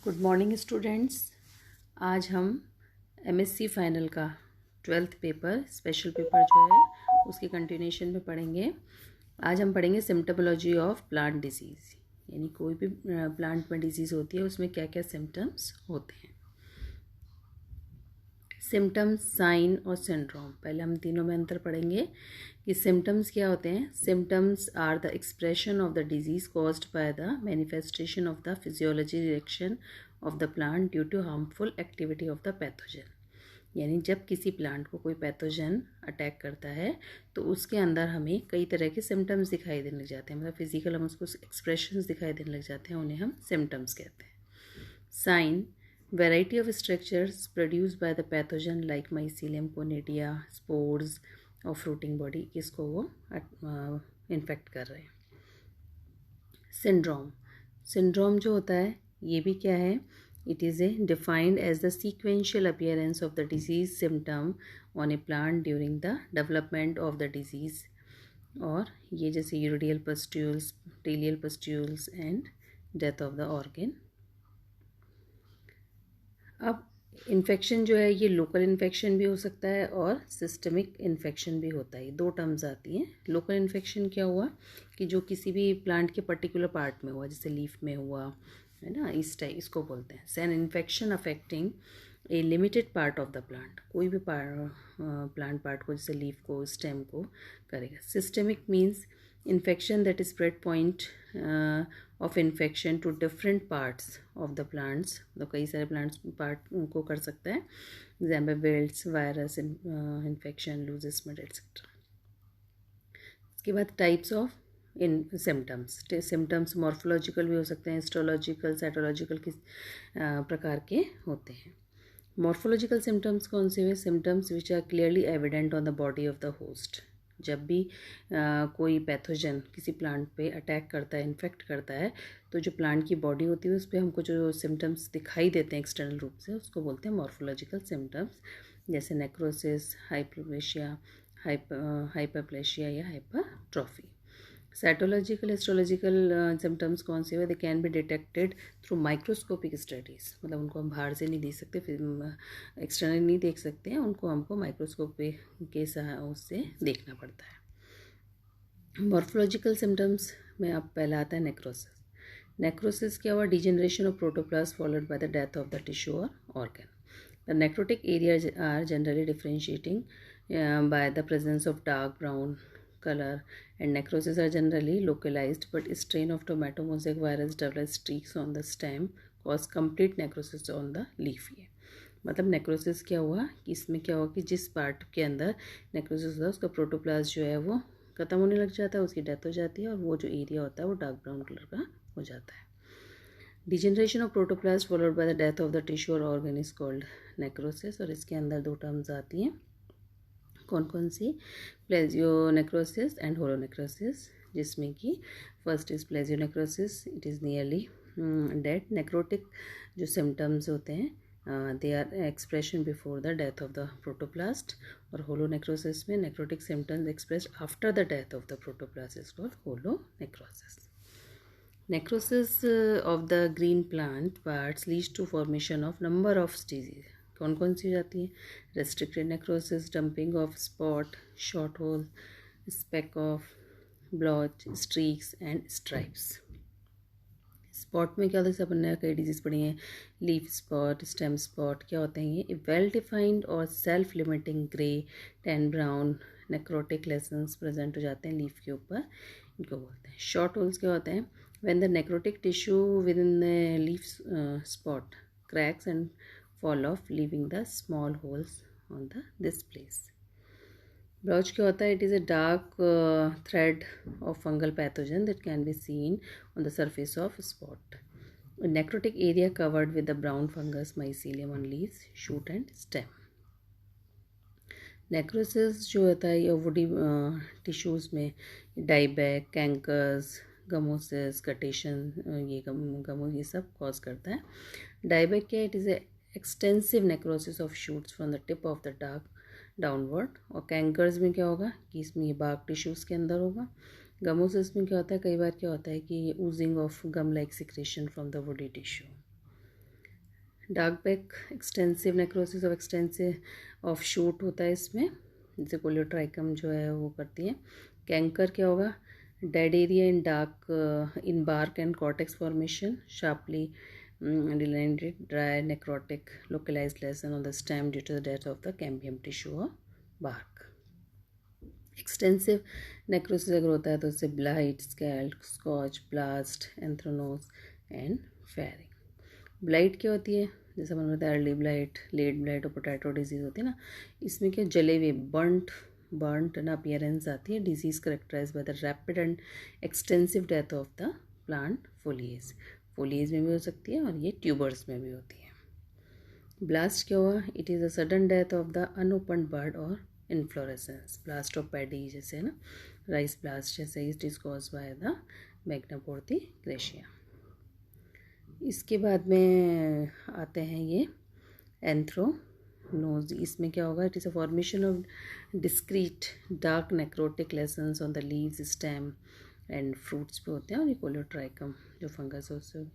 Good morning students. आज हम MSc final का 12th पेपर स्पेशल पेपर जो है उसके कंटिन्यूशन में पढ़ेंगे। आज हम पढ़ेंगे सिम्टोमोलॉजी ऑफ प्लांट डिजीज़, यानी कोई भी प्लांट में डिजीज़ होती है उसमें क्या क्या सिम्टम्स होते हैं। सिम्टम्स, साइन और सिंड्रोम, पहले हम तीनों में अंतर पढ़ेंगे कि सिम्टम्स क्या होते हैं। Symptoms are the expression of the disease caused by the manifestation of the physiology reaction of the plant due to harmful activity of the pathogen. यानी जब किसी प्लांट को कोई पैथोजन अटैक करता है तो उसके अंदर हमें कई तरह के सिम्टम्स दिखाई देने लग जाते हैं, मतलब फिजिकल हम उसको एक्सप्रेशंस दिखाई देने लग जाते हैं, उन्हें हम सिम्टम्स कहते हैं। Sign, variety of structures produced by the pathogen like mycelium, conidia, spores और fruiting body, किसको वो इन्फेक्ट कर रहे हैं। सिंड्रोम, सिंड्रोम जो होता है ये भी क्या है, it is a defined as the sequential appearance of the disease symptom on a plant during the development of the disease. और ये जैसे uredial pustules, telial pustules and death of the organ. अब इन्फेक्शन जो है ये local infection भी हो सकता है और सिस्टमिक इन्फेक्शन भी होता है। दो टर्म्स आती हैं। लोकल इन्फेक्शन क्या हुआ कि जो किसी भी प्लांट के पर्टिकुलर पार्ट में हुआ, जैसे लीफ में हुआ है ना, इस टाइप इसको बोलते हैं। An infection affecting A limited part of the plant, कोई भी प्लांट पार्ट को, जैसे लीफ को, स्टेम को करेगा। Systemic means infection that spread point of infection to different parts of the plants, तो कई सारे प्लांट्स पार्ट को कर सकता है। Example wilts, virus infection, loose smut etcetera. इसके बाद types of in symptoms. Symptoms morphological भी हो सकते हैं, हिस्टोलॉजिकल, साइटोलॉजिकल किस प्रकार के होते हैं। मॉर्फोलॉजिकल सिम्टम्स कौन से हुए? Symptoms which are clearly evident on the body of the host. जब भी कोई पैथोजन किसी प्लांट पे अटैक करता है, इन्फेक्ट करता है, तो जो प्लांट की बॉडी होती है उस पर हमको जो सिम्टम्स दिखाई देते हैं एक्सटर्नल रूप से, उसको बोलते हैं मॉर्फोलॉजिकल सिम्टम्स, जैसे नेक्रोसिस, हाइपरप्लेशिया, हाइपरप्लेशिया या हाइपरट्रॉफी। साइटोलॉजिकल, हिस्टोलॉजिकल सिम्टम्स कौन से हुए? They can be detected through microscopic studies, मतलब उनको हम बाहर से नहीं देख सकते, फिर एक्सटर्नल नहीं देख सकते हैं, उनको हमको माइक्रोस्कोप के उससे देखना पड़ता है। मॉर्फोलॉजिकल सिम्टम्स में अब पहला आता है नेक्रोसिस। नेक्रोसिस क्या हुआ? Degeneration of protoplast followed by the death of the tissue और organ. The necrotic areas are generally differentiating by the presence of dark brown color, and necrosis are generally localized, but strain of tomato mosaic virus develops streaks on the stem cause complete necrosis on the leaf। ये मतलब necrosis क्या हुआ कि इसमें क्या हुआ कि जिस पार्ट के अंदर नेक्रोसिस होता है उसका प्रोटोप्लास्ट जो है वो ख़त्म होने लग जाता है, उसकी डेथ हो जाती है, और वो जो एरिया होता है वो डार्क ब्राउन कलर का हो जाता है। Degeneration of protoplast followed by the death of the tissue और ऑर्गन इज कॉल्ड नेक्रोसिस। और इसके अंदर दो टर्म्स आती हैं, कौन कौन सी? प्लेजियोनेक्रोसिस एंड होलोनेक्रोसिस, जिसमें कि first is plesionecrosis, it is nearly dead. Necrotic जो सिम्टम्स होते हैं they are expression before the death of the protoplast, और होलोनेक्रोसिस में necrotic symptoms express after the death of the protoplast is called holonecrosis. Necrosis of the green plant parts leads to formation of number of disease. कौन कौन सी हो जाती है? Restricted necrosis, damping of spot, short hole, speck of, blotch, streaks and stripes. Spot में क्या होता है? जैसे अपन ने कई डिजीज पढ़ी हैं, लीफ स्पॉट, स्टेम स्पॉट, क्या होते हैं ये? वेल डिफाइंड और self limiting grey, tan brown necrotic lessons present हो जाते हैं लीफ के ऊपर, इनको बोलते हैं। शॉर्ट होल्स क्या होते हैं? When the necrotic tissue with in the leaf spot cracks and fall off, leaving the small holes on this place. Blotch क्या होता है? It is a dark thread of fungal pathogen that can be seen on the surface of spot. A necrotic area covered with the brown fungus mycelium on leaves, shoot and stem. Necrosis जो होता है ये woody tissues में dieback, कैंकर्स, gummosis, कटेशन, ये गमो ये सब cause करता है। डाइबैक क्या? It is A extensive necrosis of shoots from the tip of the dark downward. और कैंकर्स में क्या होगा कि इसमें ये बार्क टिश्यूज़ के अंदर होगा। गमोसिस में क्या होता है? कई बार क्या होता है कि oozing of gum like secretion from the woody tissue. Dark back extensive necrosis of shoot होता है इसमें, जैसे कोलियोट्राइकम जो है वो करती है। कैंकर क्या होगा, dead area in dark in bark and cortex formation, sharply delineated dry necrotic localized lesion on the stem due to the death of the cambium tissue or bark. Extensive necrosis अगर होता है तो उससे blight, scald, scorch, blast, anthracnose and firing. Blight क्या होती है, जैसे मैंने बताया अर्ली ब्लाइट, लेट ब्लाइट और पोटैटो डिजीज़ होती है ना, इसमें क्या जले हुए बर्नट ना अपीयरेंस आती है। Disease characterise by the rapid and extensive death of the plant foliage में भी हो सकती है और ये ट्यूबर्स में भी होती है। ब्लास्ट क्या हुआ, it is a sudden death of the unopened bud और इन्फ्लोरेसेंस। ब्लास्ट ऑफ पैडी जैसे है ना, राइस ब्लास्ट जैसे, it is cause by the Magnaporthe grisea. इसके बाद में आते हैं ये एंथ्रोनोज। इसमें क्या होगा, it is a formation of discrete dark necrotic lessons on the leaves, stem and fruits पे होते हैं। और ये कोलियोट्राइकम जो फंगस है उससे।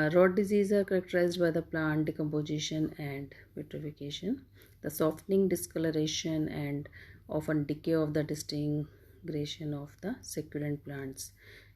Rot disease are characterised by the plant decomposition and vitrification, the softening, discoloration and often decay of the distinction of the succulent plants।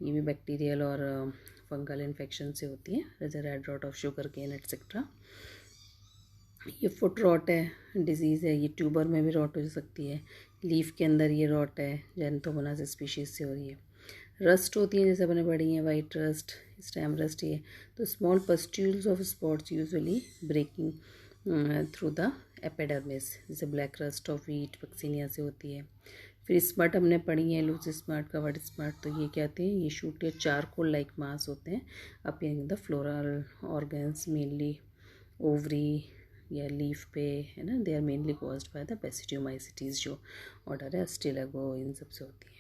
ये भी बैक्टीरियल और फंगल इन्फेक्शन से होती है, जैसे red rot of sugar cane etcetera. ये foot rot है, disease है, ये ट्यूबर में भी रॉट हो सकती है। लीफ के अंदर ये रॉट है, जैंथोमोनास स्पीशीज से हो रही है। रस्ट होती है, जैसे मैंने पढ़ी है, वाइट रस्ट, स्टैम रस्ट। ये तो small pustules of spots usually breaking through the epidermis, जैसे ब्लैक रस्ट ऑफ वीट वक्सीनिया से होती है। फिर स्मट हमने पढ़ी है, लूज स्मट, कवर्ड स्मट। तो ये क्या होते हैं, ये शूट या चारकोल लाइक मास होते हैं appearing the floral organs, mainly ovary या लीफ पे, है ना। They are mainly caused by the basidiomycetes जो ऑर्डर है अस्टिलगो, इन सब से होती है।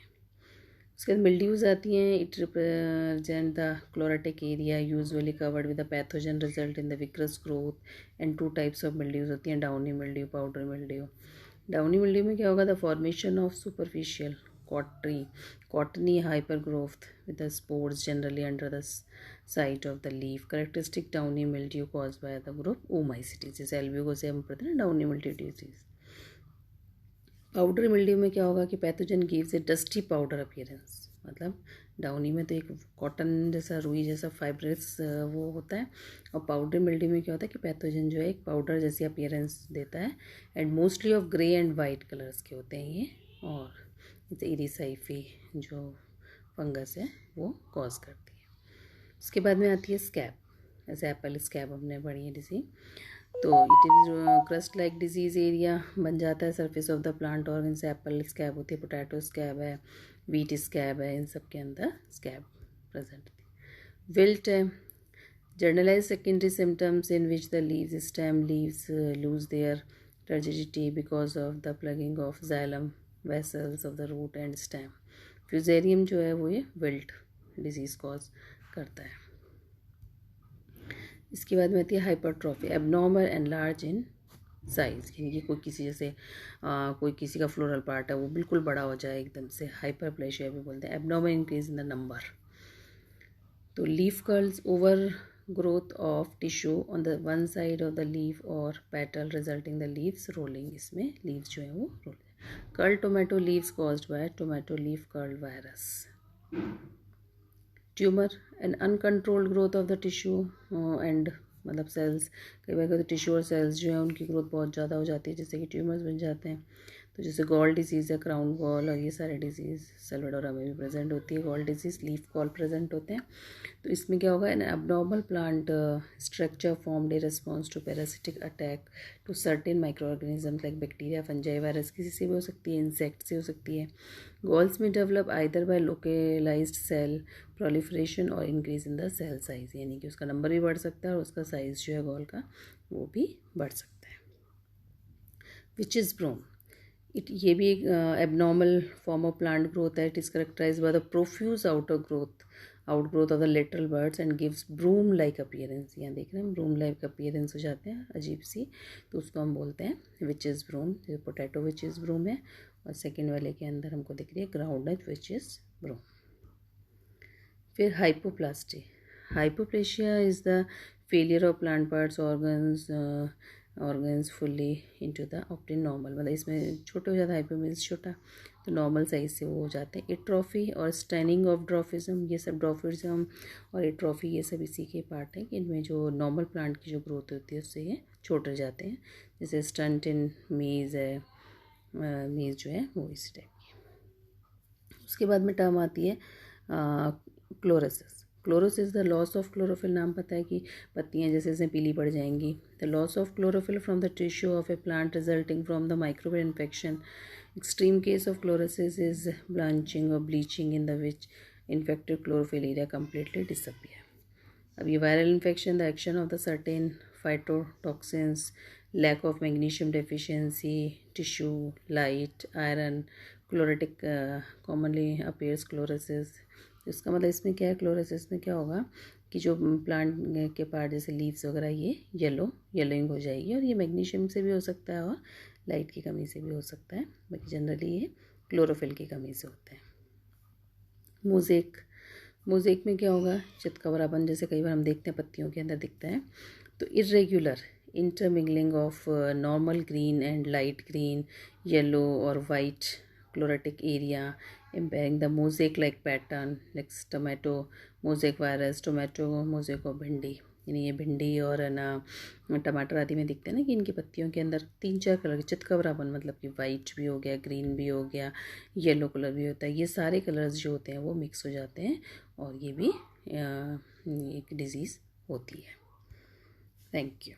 उसके बाद मिल्ड्यूज आती हैं। It represent the chlorotic area usually covered with the pathogen result in the vigorous growth. And two types of mildews होती हैं, downy mildew, powder mildew. Downy mildew में क्या होगा, the formation of superficial cottony hyper growth with the spores generally under the site of the leaf. Characteristic downy mildew cause by the group oomycetes, जैसे Albugo से हम पढ़ते हैं ना downy mildew disease. Powder mildew में क्या होगा कि पैथोजन गिव्स ए डस्टी पाउडर अपीयरेंस, मतलब डाउनी में तो एक कॉटन जैसा, रुई जैसा फाइब्रस वो होता है, और पाउडर मिल्ड्यू में क्या होता है कि पैथोजन जो है एक पाउडर जैसी अपीयरेंस देता है। And mostly of grey and white colours के होते हैं ये, और जैसे इरिसाइफी जो फंगस है वो कॉज करती है। उसके बाद में आती है स्कैब, जैसे एप्पल स्कैब हमने पढ़ी है डिजीज। तो it is crust like disease area बन जाता है surface of the plant organ से। एप्पल स्कैब होती है, पोटैटो स्कैब है, वीट स्कैब है, इन सब के अंदर स्कैब प्रेजेंट होती है। विल्ट है, generalise secondary symptoms in which the leaves, stem leaves lose their turgidity because of the plugging of xylem vessels of the root and stem. Fusarium जो है वो ये विल्ट डिजीज कॉज करता है। इसके बाद में आती है hypertrophy, abnormal and large in size, यानी कि कोई किसी जैसे कोई किसी का फ्लोरल पार्ट है वो बिल्कुल बड़ा हो जाए एकदम से, हाइपरप्लेशिया भी बोलते हैं। Abnormal increase in the number. तो leaf curls, over growth of tissue on the one side of the leaf और petal resulting the leaves rolling, इसमें लीव्स जो है वो roll. Curl tomato leaves caused by tomato leaf curl virus. Tumour, an uncontrolled growth of the tissue and, मतलब cells, कई बार तो tissue और सेल्स जो है उनकी ग्रोथ बहुत ज़्यादा हो जाती है, जैसे कि ट्यूमर्स बन जाते हैं। तो जैसे गॉल डिजीज़ है, क्राउन गॉल और ये सारे डिजीज़ सेल्वाडोरा में भी प्रेजेंट होती है। Gall disease, leaf gall present होते हैं। तो इसमें क्या होगा, an abnormal plant structure formed in response to parasitic attack to certain microorganism like bacteria, fungi, virus, किसी से भी हो सकती है, इंसेक्ट से हो सकती है। गॉल्स में develop either by localised cell proliferation और increase in the cell size, यानी कि उसका नंबर भी बढ़ सकता है और उसका साइज जो है गॉल का वो भी बढ़ सकता है। विच इज़ ब्रूम, ये भी एक abnormal form of plant growth है। It is characterise by the profuse outgrowth of the lateral buds and gives broom like appearance. यहाँ देख रहे हैं ब्रूम लाइक अपीयरेंस हो जाते हैं अजीब सी, तो उसको हम बोलते हैं विच इज़ ब्रूम। जो पोटैटो विच इज़ ब्रूम है, और सेकेंड वाले के अंदर हमको दिख रही है ग्राउंडनट विच इज़ ब्रूम। फिर hypoplasty, hypoplasia is the failure of plant parts organs fully into the option normal, मतलब इसमें छोटे हो जाता है, हाइपो मीन्स छोटा, तो नॉर्मल साइज से वो हो जाते हैं। एट्रोफी और स्टैनिंग ऑफ ड्रॉफिज्म, ये सब ड्रॉफिज्म और एट्रोफी ये सब इसी के पार्ट हैं कि इनमें जो नॉर्मल प्लांट की जो ग्रोथ होती है उससे ये छोटे जाते हैं। जैसे स्टंट इन मीज़ है, मीज़ जो है वो इस टाइप की। उसके बाद में टर्म आती है chlorosis. Chlorosis the loss of chlorophyll, नाम पता है कि पत्तियाँ जैसे जैसे पीली पड़ जाएंगी। The loss of chlorophyll from the tissue of a plant resulting from the microbial infection. Extreme case of chlorosis is blanching और bleaching in the which infected chlorophyll area completely disappear. अब ये viral infection, the action of the certain phytotoxins, lack of magnesium deficiency, tissue, light, iron, chlorotic commonly appears chlorosis. इसका मतलब इसमें क्या है, chlorosis में क्या होगा कि जो प्लांट के पार्ट जैसे लीव्स वगैरह ये येलोइंग हो जाएगी, और ये मैग्नीशियम से भी हो सकता है और लाइट की कमी से भी हो सकता है, बाकी जनरली ये क्लोरोफिल की कमी से होता है। मोज़ेक में क्या होगा, चितकबरापन, जैसे कई बार हम देखते हैं पत्तियों के अंदर दिखता है। तो irregular intermingling of normal green and light green, yellow और white chlorotic area, impairing the mosaic like pattern, next tomato mosaic virus, tomato mosaic और भिंडी, यानी ये भिंडी और है ना टमाटर आदि में दिखते हैं ना कि इनकी पत्तियों के अंदर 3-4 कलर के चितकबरापन, मतलब कि वाइट भी हो गया, ग्रीन भी हो गया, येलो कलर भी होता है, ये सारे कलर्स जो होते हैं वो मिक्स हो जाते हैं और ये भी एक डिज़ीज़ होती है। Thank you.